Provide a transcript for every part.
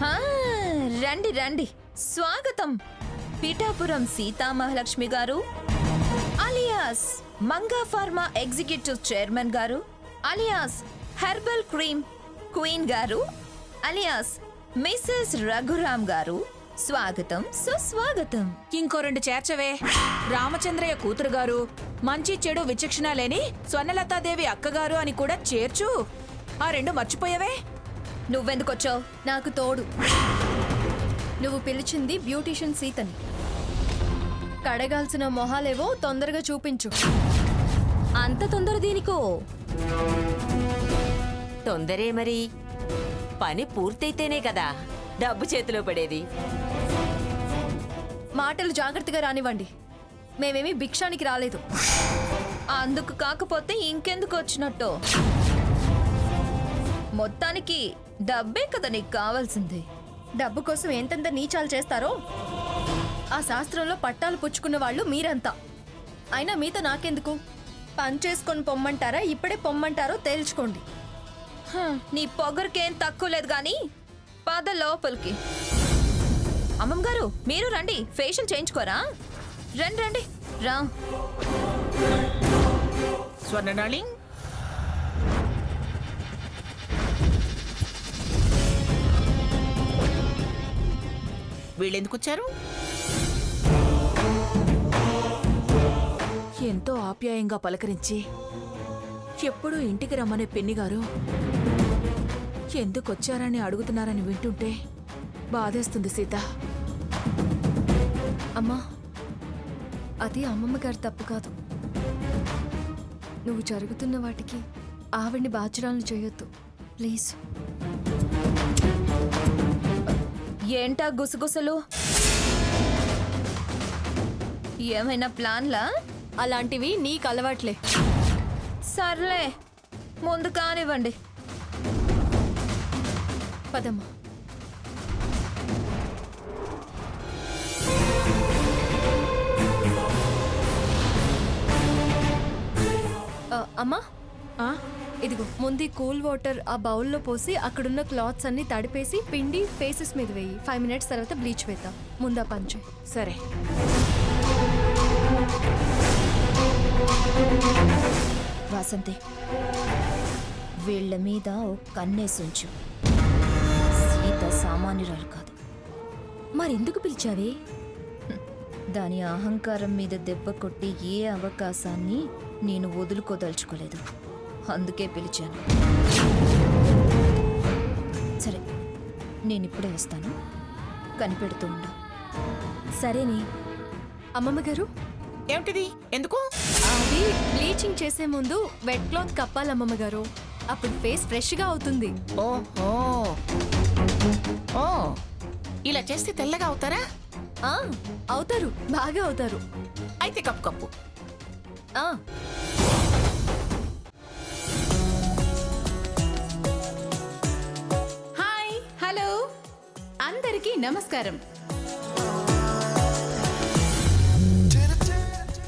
హా, రండి రండి, స్వాగతం. పిఠాపురం సీతామహాలక్ష్మి గారు alias Manga pharma executive chairman గారు అలియాస్ హెర్బల్ క్రీమ్ క్వీన్ గారు అలియాస్ మిసెస్ రఘురామ్ గారు, స్వాగతం సుస్వాగతం. ఇంకో 2 చేర్చవే. రామచంద్రయ్య కూతురు గారు, మంచి చెడు విచక్షణ లేని స్వర్ణలతాదేవి అక్కగారు అని కూడా చేర్చు. ఆ 2 మర్చిపోయావే. నువ్వెందుకొచ్చావు? నాకు తోడు. నువ్వు పిలిచింది బ్యూటీషియన్ సీతని. కడగాల్సిన మొహాలేవో తొందరగా చూపించు. అంత తొందర దీనికో? తొందరే మరి. పని పూర్తయితేనే కదా డబ్బు చేతిలో పడేది. మాటలు జాగ్రత్తగా రానివ్వండి. మేమేమీ భిక్షానికి రాలేదు. అందుకు కాకపోతే ఇంకెందుకు వచ్చినట్టు? మొత్తానికి డబ్బే కదా నీకు కావాల్సింది. డబ్బు కోసం ఎంతెంత నీచాలు చేస్తారో ఆ శాస్త్రంలో పట్టాలు పుచ్చుకున్న వాళ్ళు మీరంతా. అయినా మీతో నాకెందుకు? పని చేసుకొని పొమ్మంటారా, ఇప్పుడే పొమ్మంటారో తేల్చుకోండి. నీ పొగరికేం తక్కువ లేదు గాని పద లోపలికి. అమ్మమ్మ గారు, మీరు రండి, ఫేషియల్ చేయించుకోరా? రండి రండి రా. స్వర్ణ డార్లింగ్, వీళ్ళెందుకు వచ్చారు? ఎంతో ఆప్యాయంగా పలకరించి ఎప్పుడూ ఇంటికి రమ్మనే పిన్ని గారు ఎందుకొచ్చారని అడుగుతున్నారని వింటుంటే బాధేస్తుంది సీత. అమ్మా, అది అమ్మమ్మ గారి తప్పు కాదు. నువ్వు జరుగుతున్న వాటికి ఆవిడ్ని బాధ్యురాలను చేయొద్దు ప్లీజ్. ఏంటా గుసగుసలు? ఏమైనా ప్లాన్లా? అలాంటివి నీకు అలవాట్లే. సర్లే, ముందు కానివ్వండి. పదమ్మా. అమ్మా, ఇదిగో ముందు కూల్ వాటర్ ఆ బౌల్లో పోసి అక్కడున్న క్లాత్స్ అన్ని తడిపేసి పిండి ఫేసెస్ మీద వేయి. 5 మినిట్స్ తర్వాత బ్లీచ్ వేద్దాం. ముందా పంచే. సరే. వాసంతి, వీళ్ళ మీద ఓ కన్నేసుంచు. సీత సామాన్యురాలు కాదు. మరెందుకు పిలిచావే? దాని అహంకారం మీద దెబ్బ కొట్టి ఏ అవకాశాన్ని నేను వదులుకోదలుచుకోలేదు. అందుకే పిలిచాను. సరే, నేనిప్పుడే వస్తాను. కనిపెడుతూ ఉండు. సరేనే. అమ్మమ్మ గారు, ఏమిటిది? ఎందుకు? అది బ్లీచింగ్ చేసే ముందు వెట్ క్లాత్ కప్పాలి అమ్మమ్మ గారు. అప్పుడు ఫేస్ ఫ్రెష్ గా అవుతుంది. ఓహో, ఓ, ఇలా చేస్తే తెల్లగా అవుతారా? అవుతారు, బాగా అవుతారు. అయితే కప్పు కప్పు. హాయ్, హలో, అందరికీ నమస్కారం.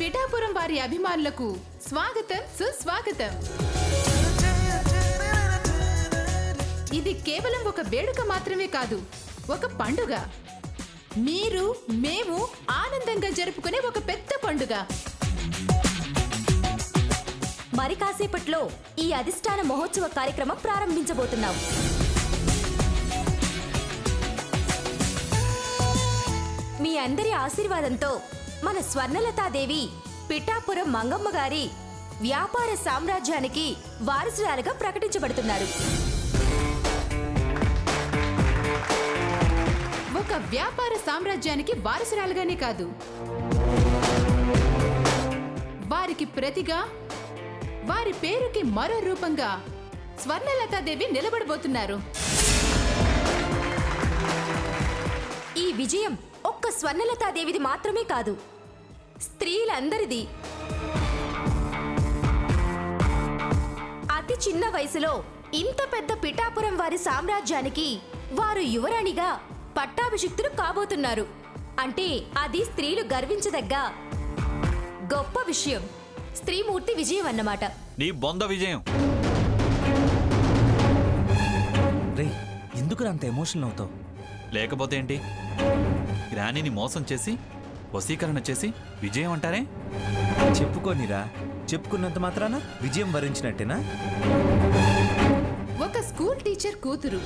పిఠాపురం వారి అభిమానులకు స్వాగతం సుస్వాగతం. ఇది కేవలం ఒక వేడుక మాత్రమే కాదు, ఒక పండుగ. మీరు మేము ఆనందంగా జరుపుకునే ఒక పెద్ద పండుగ. మరి కాసేపట్లో ఈ అధిష్టాన మహోత్సవ కార్యక్రమం ప్రారంభించబోతున్నాం. మీ అందరి ఆశీర్వాదంతో మన స్వర్ణలతాదేవి పిఠాపురం మంగమ్మ గారి వ్యాపార సామ్రాజ్యానికి వారసురాలుగా ప్రకటించబడుతున్నారు. ఒక వ్యాపార సామ్రాజ్యానికి వారసురాలుగానే కాదు, వారికి ప్రతిగా, వారి పేరుకి మరో రూపంగా స్వర్ణలతాదేవి నిలబడబోతున్నారు. ఈ విజయం ఒక్క స్వర్ణలతాదేవిది మాత్రమే కాదు, స్త్రీలందరిది. అతి చిన్న వయసులో ఇంత పెద్ద పిఠాపురం వారి సామ్రాజ్యానికి వారు యువరాణిగా పట్టాభిషిక్తులు కాబోతున్నారు. అంటే అది స్త్రీలు గర్వించదగ్గ గొప్ప విషయం. స్త్రీమూర్తి విజయం అన్నమాట. నీ బొంద విజయం. రే, ఎందుకు అంత ఎమోషనల్ అవుతావు? లేకపోతే ఏంటి? గ్రానీని మోసం చేసి వశీకరణ చేసి విజయం అంటారే? చెప్పుకోనిరా, చెప్పుకున్నంత మాత్రాన విజయం వరించినట్టేనా? ఒక స్కూల్ టీచర్ కూతురు,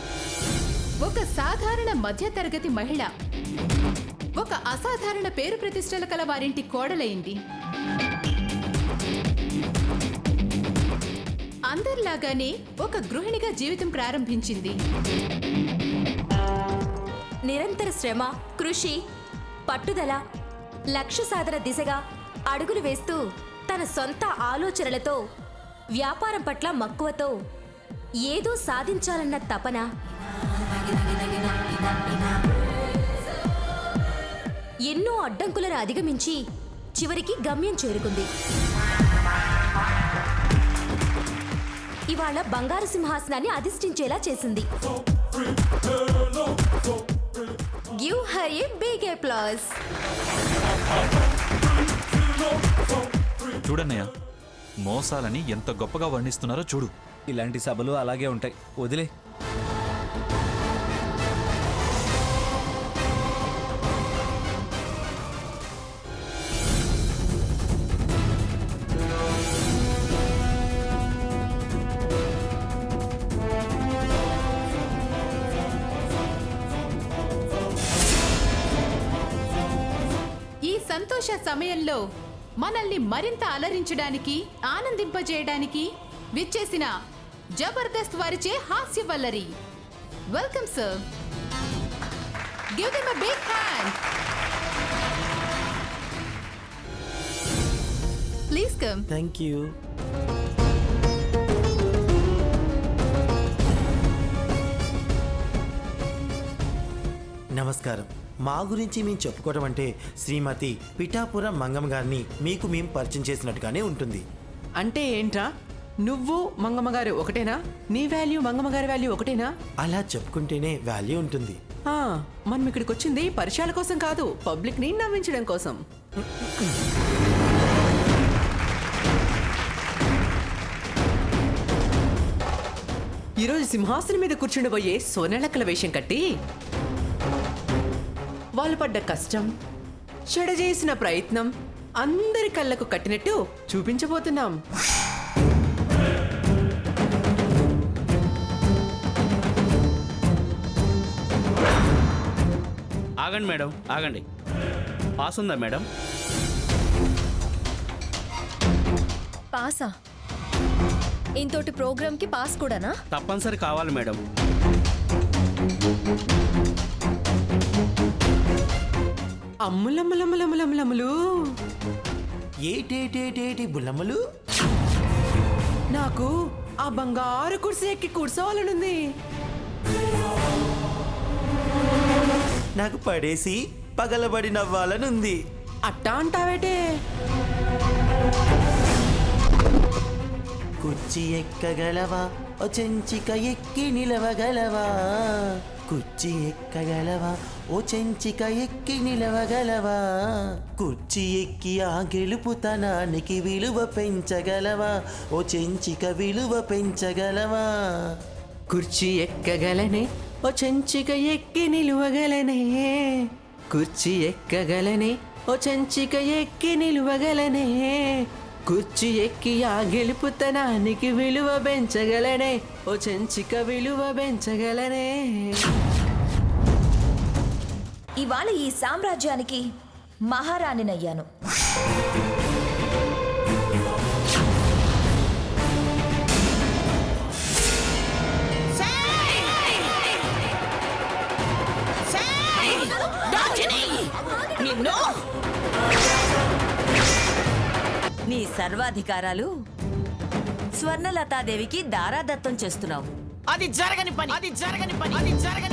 ఒక సాధారణ మధ్యతరగతి మహిళ, ఒక అసాధారణ పేరు ప్రతిష్టలు కల వారింటి కోడలైంది. అందరిలాగానే ఒక గృహిణిగా జీవితం ప్రారంభించింది. నిరంతర శ్రమ, కృషి, పట్టుదల, లక్ష్య సాధన దిశగా అడుగులు వేస్తూ తన సొంత ఆలోచనలతో, వ్యాపారం పట్ల మక్కువతో ఏదో సాధించాలన్న తపన, ఎన్నో అడ్డంకులను అధిగమించి చివరికి గమ్యం చేరుకుంది. ఇవాళ బంగారు సింహాసనాన్ని అధిష్ఠించేలా చేసింది. Give her a big applause. చూడన్నయ్య, మోసాలని ఎంత గొప్పగా వర్ణిస్తున్నారో చూడు. ఇలాంటి సభలు అలాగే ఉంటాయి, వదిలే. ఈ సంతోష సమయంలో మనల్ని మరింత అలరించడానికి, ఆనందింపజేయడానికి విచ్చేసిన జబర్దస్త్ వారిచే హాస్య వల్లరి. Welcome sir. Give them a big hand. Please come. Thank you. నమస్కారం. మా గురించి మేము చెప్పుకోవడం అంటే శ్రీమతి పిఠాపురం మంగమ్మ గారిని మీకు మేము పరిచయం చేసినట్టుగానే ఉంటుంది. అంటే ఏంట్రా? నువ్వు మంగమ్మ గారు ఒకటేనా? నీ వాల్యూ మంగమ్మ గారి వాల్యూ ఒకటేనా? అలా చెప్పుకుంటేనే వాల్యూ ఉంటుంది. మనం ఇక్కడికి వచ్చింది పరిచయాల కోసం కాదు, పబ్లిక్ ని నవ్వించడం కోసం. ఈరోజు సింహాసనం మీద కూర్చుండబోయే సోనెలక్కల వేషం కట్టి వాళ్ళు పడ్డ కష్టం, చెడ చేసిన ప్రయత్నం అందరి కళ్ళకు కట్టినట్టు చూపించబోతున్నాం. ఆగండి మేడం, ఆగండి. పాస్ ఉందా మేడం? పాసా? ఇంతోటి ప్రోగ్రామ్కి పాస్ కూడానా? తప్పనిసరి కావాలి మేడం. అమ్ములమ్ములమ్ములమ్ములమ్ములమ్ములు. ఏటేటేటేటి బుల్లమ్మలు? నాకు ఆ బంగారు కుర్చీ ఎక్కి కూర్చోవాలనుంది. నాకు పడేసి పగలబడి నవ్వాలనుంది. అట్టా అంటావేటే? కుర్చీ ఎక్కగలవా, ఓ చెంచిక ఎక్కి నిలవగలవా? కుర్చీ ఎక్కగలవా, ఓ చెంచిక ఎక్కి నిలవగలవా? కుర్చీ ఎక్కి ఆ గెలుపుతనానికి విలువ పెంచగలవా? ఓ చెంచిక విలువ పెంచగలవా? కుర్చీ ఎక్కగలనే, ఓ చెంచిక ఎక్కి నిలువగలనే. కుర్చీ ఎక్కగలనే, ఓ చెంచిక ఎక్కి నిలువగలనే. కుర్చీ ఎక్కి ఆ గెలుపుతనానికి విలువ పెంచగలనే, ఓ చెంచిక విలువ పెంచగలనే. ఇవాళ ఈ సామ్రాజ్యానికి మహారాణినయ్యాను. నీ సర్వాధికారాలు స్వర్ణలతాదేవికి దారాదత్తం చేస్తున్నావు. అది జరగని పని, అది జరగని పని, అది జరగని